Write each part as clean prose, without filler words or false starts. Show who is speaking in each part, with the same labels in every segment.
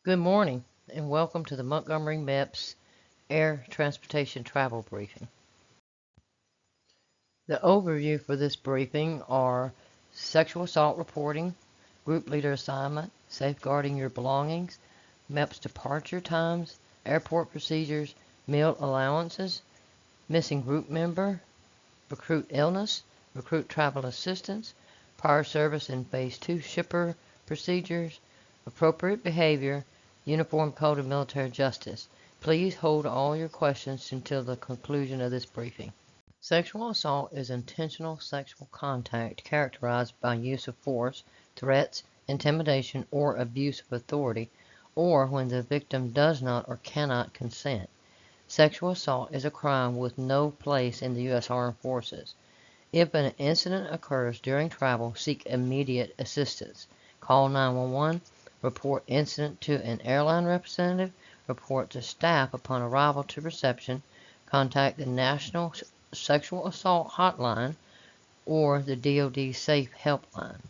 Speaker 1: Good morning and welcome to the Montgomery MEPS Air Transportation Travel Briefing. The overview for this briefing are sexual assault reporting, group leader assignment, safeguarding your belongings, MEPS departure times, airport procedures, meal allowances, missing group member, recruit illness, recruit travel assistance, prior service in Phase 2 shipper procedures, appropriate behavior, Uniform Code of Military Justice. Please hold all your questions until the conclusion of this briefing. Sexual assault is intentional sexual contact characterized by use of force, threats, intimidation, or abuse of authority, or when the victim does not or cannot consent. Sexual assault is a crime with no place in the U.S. Armed Forces. If an incident occurs during travel, seek immediate assistance. Call 911, report incident to an airline representative, report to staff upon arrival to reception, contact the National Sexual Assault Hotline or the DoD Safe Helpline.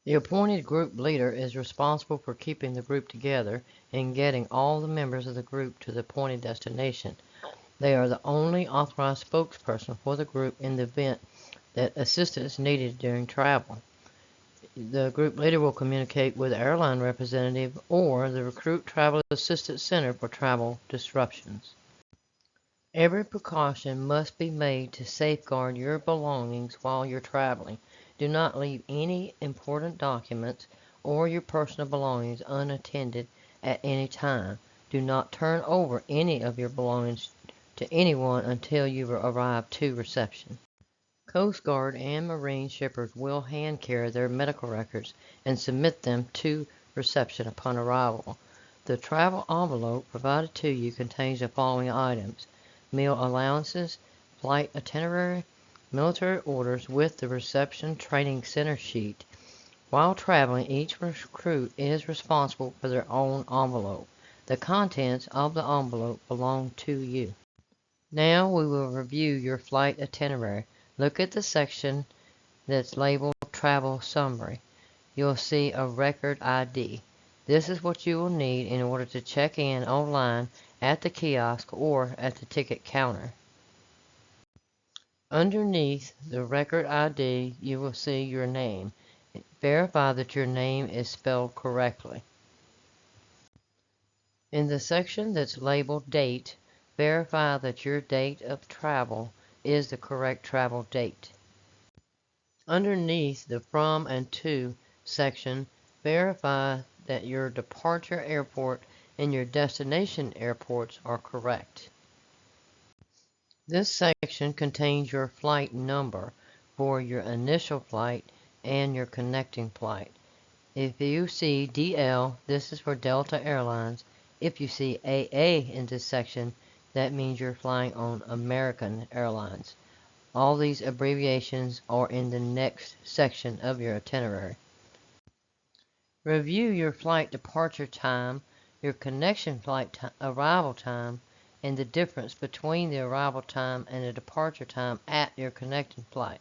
Speaker 1: The appointed group leader is responsible for keeping the group together and getting all the members of the group to the appointed destination. They are the only authorized spokesperson for the group in the event that assistance is needed during travel. The group leader will communicate with the airline representative or the Recruit Travel Assistance Center for travel disruptions. Every precaution must be made to safeguard your belongings while you're traveling. Do not leave any important documents or your personal belongings unattended at any time. Do not turn over any of your belongings to anyone until you arrive to reception. Coast Guard and Marine shippers will hand carry their medical records and submit them to reception upon arrival. The travel envelope provided to you contains the following items: meal allowances, flight itinerary, military orders with the reception training center sheet. While traveling, each recruit is responsible for their own envelope. The contents of the envelope belong to you. Now we will review your flight itinerary. Look at the section that's labeled Travel Summary. You'll see a record ID. This is what you will need in order to check in online at the kiosk or at the ticket counter. Underneath the record ID, you will see your name. Verify that your name is spelled correctly. In the section that's labeled Date, verify that your date of travel is the correct travel date. Underneath the From and To section, verify that your departure airport and your destination airports are correct. This section contains your flight number for your initial flight and your connecting flight. If you see DL, this is for Delta Airlines. If you see AA in this section, that means you're flying on American Airlines. All these abbreviations are in the next section of your itinerary. Review your flight departure time, your connection flight arrival time, and the difference between the arrival time and the departure time at your connecting flight,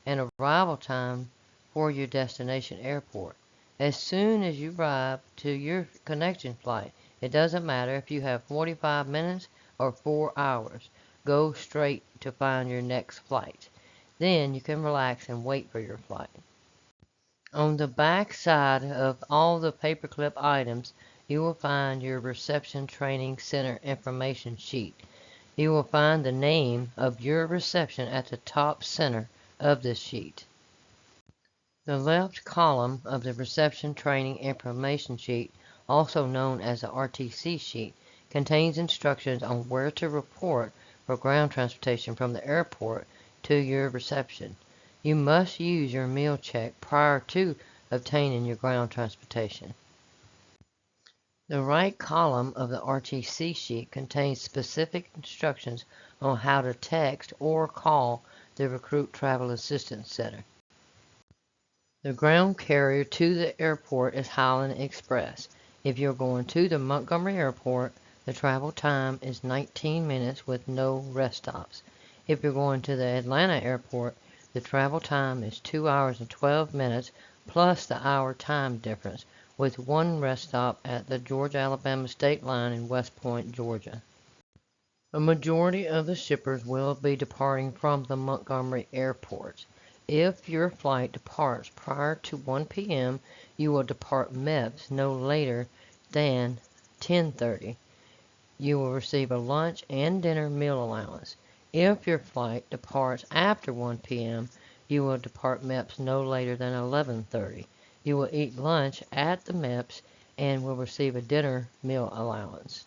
Speaker 1: and arrival time for your destination airport. As soon as you arrive to your connection flight, it doesn't matter if you have 45 minutes or 4 hours. Go straight to find your next flight. Then you can relax and wait for your flight. On the back side of all the paperclip items, you will find your Reception Training Center information sheet. You will find the name of your reception at the top center of this sheet. The left column of the Reception Training Information Sheet, also known as the RTC sheet, contains instructions on where to report for ground transportation from the airport to your reception. You must use your meal check prior to obtaining your ground transportation. The right column of the RTC sheet contains specific instructions on how to text or call the Recruit Travel Assistance Center. The ground carrier to the airport is Highland Express. If you're going to the Montgomery Airport, the travel time is 19 minutes with no rest stops. If you're going to the Atlanta Airport, the travel time is 2 hours and 12 minutes plus the hour time difference, with one rest stop at the Georgia-Alabama state line in West Point, Georgia. A majority of the shippers will be departing from the Montgomery airport. If your flight departs prior to 1 p.m., you will depart MEPS no later than 10:30. You will receive a lunch and dinner meal allowance. If your flight departs after 1 p.m., you will depart MEPS no later than 11:30. You will eat lunch at the MEPS and will receive a dinner meal allowance.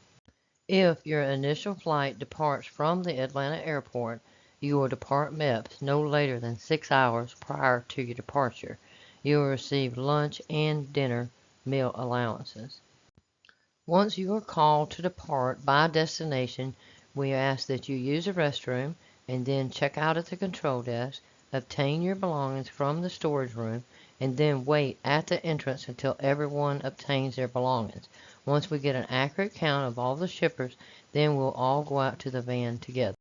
Speaker 1: If your initial flight departs from the Atlanta airport, you will depart MEPS no later than 6 hours prior to your departure. You will receive lunch and dinner meal allowances. Once you are called to depart by destination, we ask that you use the restroom and then check out at the control desk, obtain your belongings from the storage room, and then wait at the entrance until everyone obtains their belongings. Once we get an accurate count of all the shippers, then we'll all go out to the van together.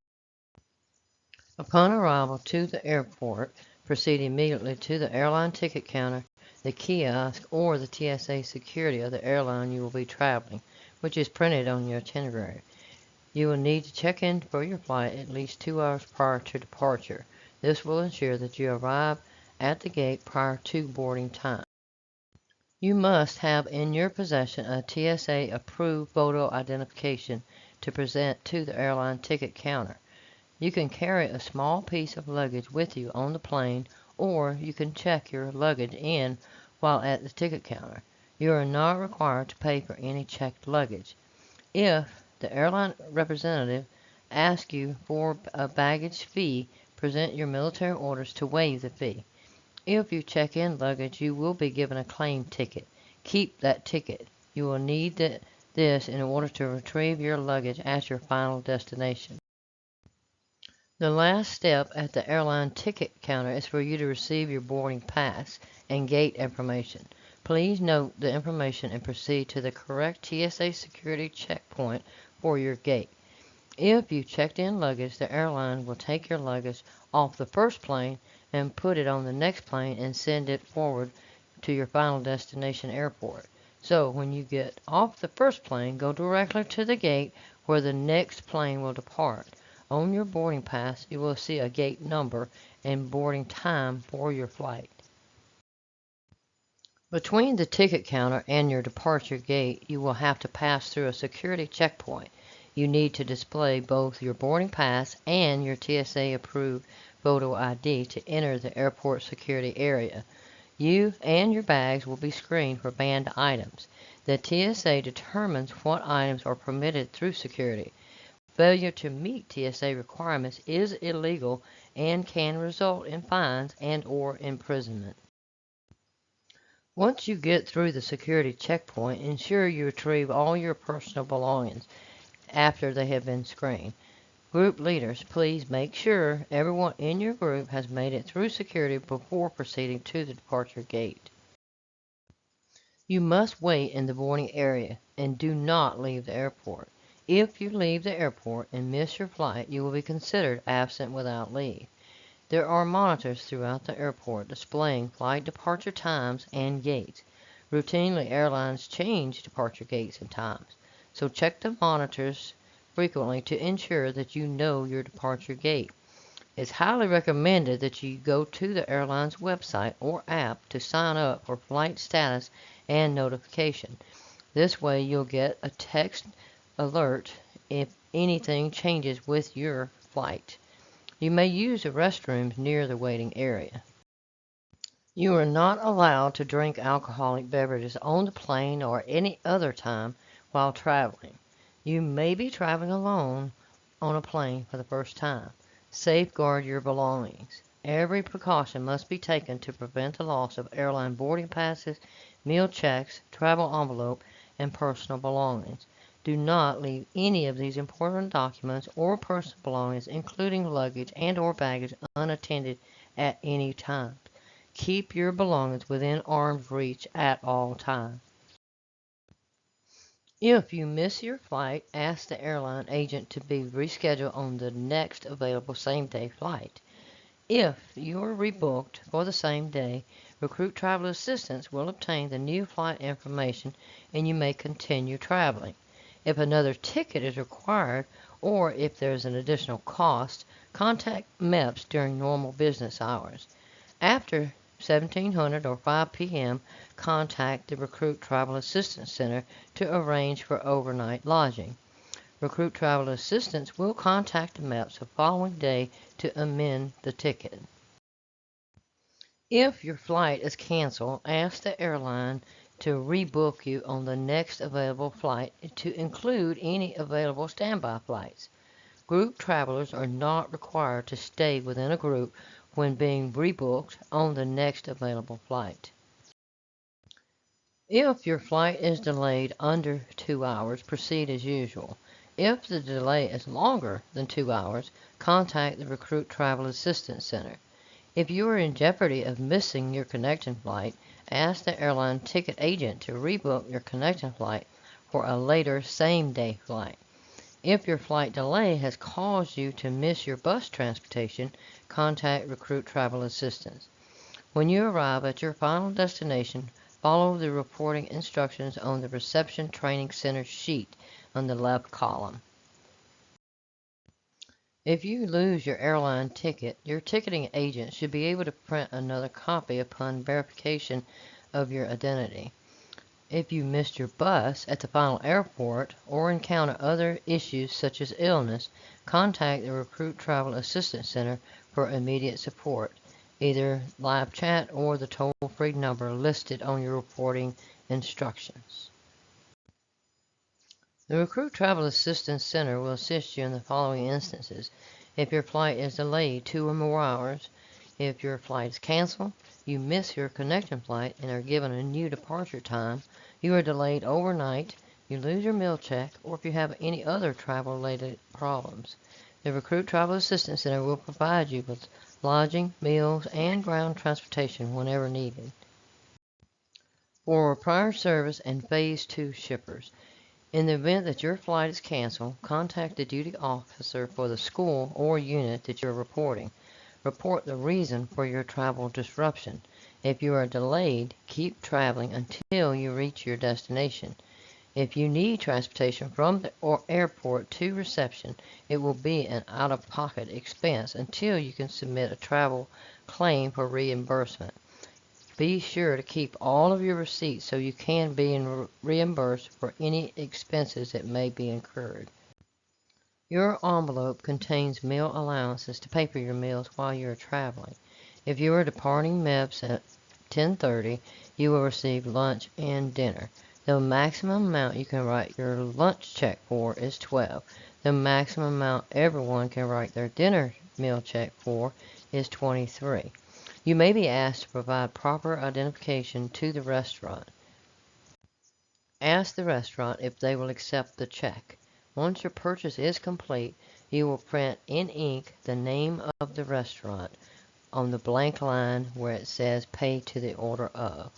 Speaker 1: Upon arrival to the airport, proceed immediately to the airline ticket counter, the kiosk, or the TSA security of the airline you will be traveling, which is printed on your itinerary. You will need to check in for your flight at least 2 hours prior to departure. This will ensure that you arrive at the gate prior to boarding time. You must have in your possession a TSA-approved photo identification to present to the airline ticket counter. You can carry a small piece of luggage with you on the plane, or you can check your luggage in while at the ticket counter. You are not required to pay for any checked luggage. If the airline representative asks you for a baggage fee, present your military orders to waive the fee. If you check in luggage, you will be given a claim ticket. Keep that ticket. You will need this in order to retrieve your luggage at your final destination. The last step at the airline ticket counter is for you to receive your boarding pass and gate information. Please note the information and proceed to the correct TSA security checkpoint for your gate. If you checked in luggage, the airline will take your luggage off the first plane and put it on the next plane and send it forward to your final destination airport. So when you get off the first plane, go directly to the gate where the next plane will depart. On your boarding pass, you will see a gate number and boarding time for your flight. Between the ticket counter and your departure gate, you will have to pass through a security checkpoint. You need to display both your boarding pass and your TSA-approved photo ID to enter the airport security area. You and your bags will be screened for banned items. The TSA determines what items are permitted through security. Failure to meet TSA requirements is illegal and can result in fines and/or imprisonment. Once you get through the security checkpoint, ensure you retrieve all your personal belongings after they have been screened. Group leaders, please make sure everyone in your group has made it through security before proceeding to the departure gate. You must wait in the boarding area and do not leave the airport. If you leave the airport and miss your flight, you will be considered absent without leave. There are monitors throughout the airport displaying flight departure times and gates. Routinely, airlines change departure gates and times, so check the monitors frequently to ensure that you know your departure gate. It's highly recommended that you go to the airline's website or app to sign up for flight status and notification. This way you'll get a text alert if anything changes with your flight. You may use the restrooms near the waiting area. You are not allowed to drink alcoholic beverages on the plane or any other time while traveling. You may be traveling alone on a plane for the first time. Safeguard your belongings. Every precaution must be taken to prevent the loss of airline boarding passes, meal checks, travel envelope, and personal belongings. Do not leave any of these important documents or personal belongings, including luggage and/or baggage, unattended at any time. Keep your belongings within arm's reach at all times. If you miss your flight, ask the airline agent to be rescheduled on the next available same-day flight. If you are rebooked for the same day, Recruit Travel Assistance will obtain the new flight information and you may continue traveling. If another ticket is required or if there is an additional cost, contact MEPS during normal business hours. After 1700 or 5 p.m., contact the Recruit Travel Assistance Center to arrange for overnight lodging. Recruit Travel Assistance will contact the MEPS the following day to amend the ticket. If your flight is canceled, ask the airline to rebook you on the next available flight to include any available standby flights. Group travelers are not required to stay within a group when being rebooked on the next available flight. If your flight is delayed under 2 hours, proceed as usual. If the delay is longer than 2 hours, contact the Recruit Travel Assistance Center. If you are in jeopardy of missing your connecting flight, ask the airline ticket agent to rebook your connecting flight for a later same-day flight. If your flight delay has caused you to miss your bus transportation, contact Recruit Travel Assistance. When you arrive at your final destination, follow the reporting instructions on the Reception Training Center sheet on the left column. If you lose your airline ticket, your ticketing agent should be able to print another copy upon verification of your identity. If you missed your bus at the final airport or encounter other issues such as illness, contact the Recruit Travel Assistance Center for immediate support, either live chat or the toll-free number listed on your reporting instructions. The Recruit Travel Assistance Center will assist you in the following instances. If your flight is delayed 2 or more hours, if your flight is canceled, you miss your connecting flight and are given a new departure time, you are delayed overnight, you lose your meal check, or if you have any other travel-related problems. The Recruit Travel Assistance Center will provide you with lodging, meals, and ground transportation whenever needed. For prior service and Phase 2 shippers, in the event that your flight is canceled, contact the duty officer for the school or unit that you're reporting. Report the reason for your travel disruption. If you are delayed, keep traveling until you reach your destination. If you need transportation from the airport to reception, it will be an out-of-pocket expense until you can submit a travel claim for reimbursement. Be sure to keep all of your receipts so you can be reimbursed for any expenses that may be incurred. Your envelope contains meal allowances to pay for your meals while you are traveling. If you are departing MEPS at 10:30, you will receive lunch and dinner. The maximum amount you can write your lunch check for is $12. The maximum amount everyone can write their dinner meal check for is $23. You may be asked to provide proper identification to the restaurant. Ask the restaurant if they will accept the check. Once your purchase is complete, you will print in ink the name of the restaurant on the blank line where it says pay to the order of.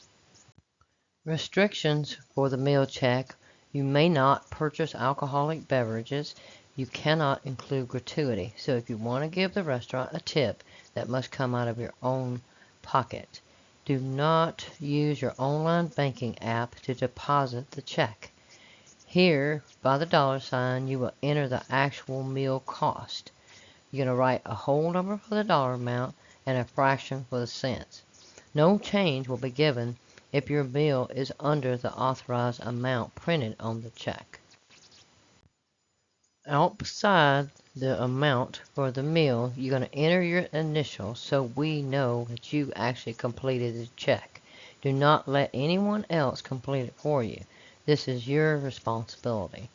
Speaker 1: Restrictions for the meal check: you may not purchase alcoholic beverages. You cannot include gratuity. So if you want to give the restaurant a tip, that must come out of your own pocket. Do not use your online banking app to deposit the check. Here, by the $sign, you will enter the actual meal cost. You're going to write a whole number for the dollar amount and a fraction for the cents. No change will be given if your meal is under the authorized amount printed on the check. Outside the amount for the meal, you're going to enter your initials so we know that you actually completed the check. Do not let anyone else complete it for you. This is your responsibility.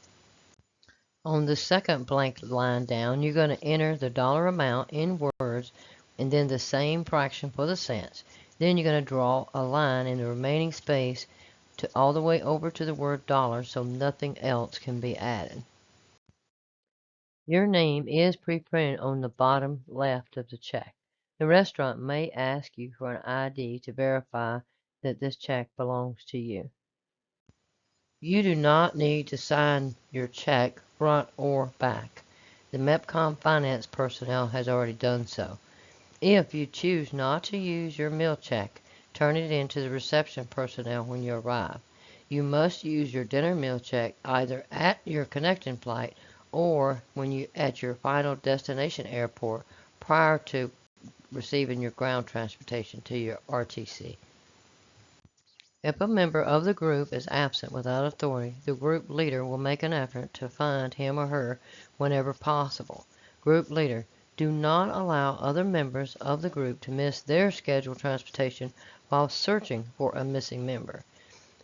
Speaker 1: On the second blank line down, you're going to enter the dollar amount in words and then the same fraction for the cents. Then you're going to draw a line in the remaining space to all the way over to the word dollar so nothing else can be added. Your name is pre-printed on the bottom left of the check. The restaurant may ask you for an ID to verify that this check belongs to you. You do not need to sign your check front or back. The MEPCOM finance personnel has already done so. If you choose not to use your meal check turn it in to the reception personnel when you arrive. You must use your dinner meal check either at your connecting flight or when you at your final destination airport prior to receiving your ground transportation to your RTC. If a member of the group is absent without authority, the group leader will make an effort to find him or her whenever possible. Group leader: do not allow other members of the group to miss their scheduled transportation while searching for a missing member.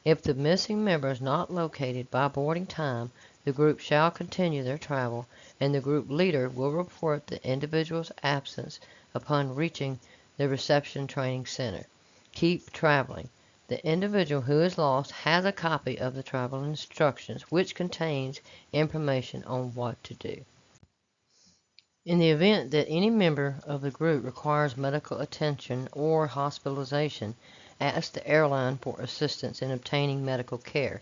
Speaker 1: If the missing member is not located by boarding time, the group shall continue their travel, and the group leader will report the individual's absence upon reaching the reception training center. Keep traveling. The individual who is lost has a copy of the travel instructions, which contains information on what to do. In the event that any member of the group requires medical attention or hospitalization, ask the airline for assistance in obtaining medical care.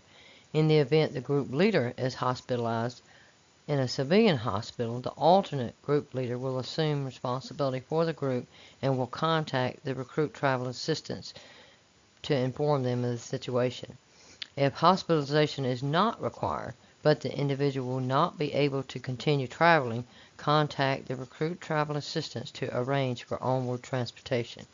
Speaker 1: In the event the group leader is hospitalized in a civilian hospital, the alternate group leader will assume responsibility for the group and will contact the recruit travel assistants to inform them of the situation. If hospitalization is not required, but the individual will not be able to continue traveling, contact the recruit travel assistants to arrange for onward transportation.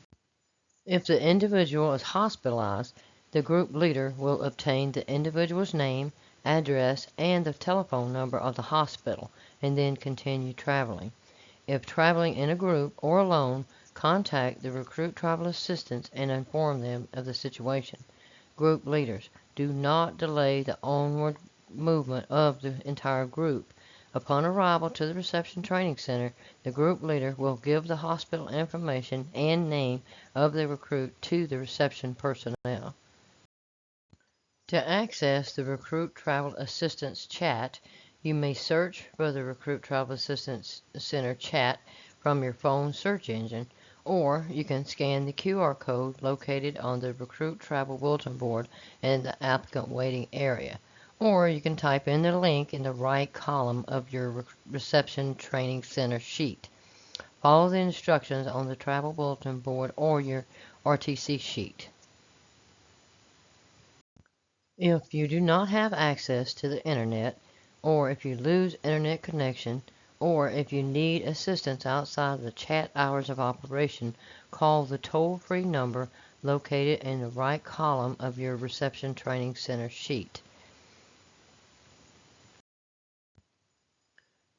Speaker 1: If the individual is hospitalized, the group leader will obtain the individual's name, address, and the telephone number of the hospital, and then continue traveling. If traveling in a group or alone, contact the recruit travel assistants and inform them of the situation. Group leaders: do not delay the onward movement of the entire group. Upon arrival to the reception training center, the group leader will give the hospital information and name of the recruit to the reception personnel. To access the Recruit Travel Assistance chat, you may search for the Recruit Travel Assistance Center chat from your phone search engine, or you can scan the QR code located on the Recruit Travel Bulletin Board in the applicant waiting area, or you can type in the link in the right column of your Reception Training Center sheet. Follow the instructions on the Travel Bulletin Board or your RTC sheet. If you do not have access to the internet, or if you lose internet connection, or if you need assistance outside the chat hours of operation, call the toll-free number located in the right column of your Reception Training Center sheet.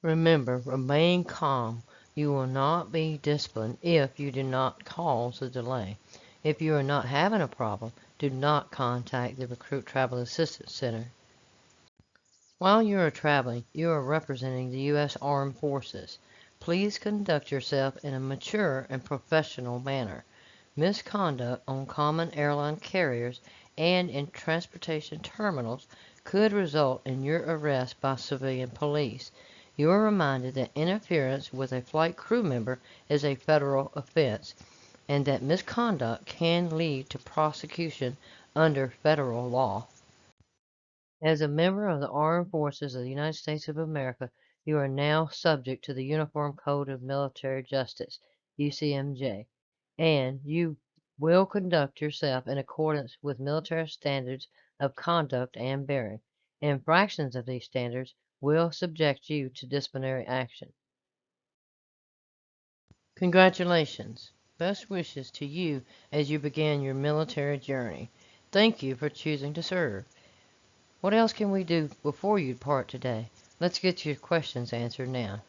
Speaker 1: Remember, remain calm. You will not be disciplined if you do not cause the delay. If you are not having a problem, do not contact the Recruit Travel Assistance Center. While you are traveling, you are representing the U.S. Armed Forces. Please conduct yourself in a mature and professional manner. Misconduct on common airline carriers and in transportation terminals could result in your arrest by civilian police. You are reminded that interference with a flight crew member is a federal offense, and that misconduct can lead to prosecution under federal law. As a member of the Armed Forces of the United States of America, you are now subject to the Uniform Code of Military Justice, UCMJ, and you will conduct yourself in accordance with military standards of conduct and bearing. Infractions of these standards will subject you to disciplinary action. Congratulations. Best wishes to you as you begin your military journey. Thank you for choosing to serve. What else can we do before you depart today? Let's get your questions answered now.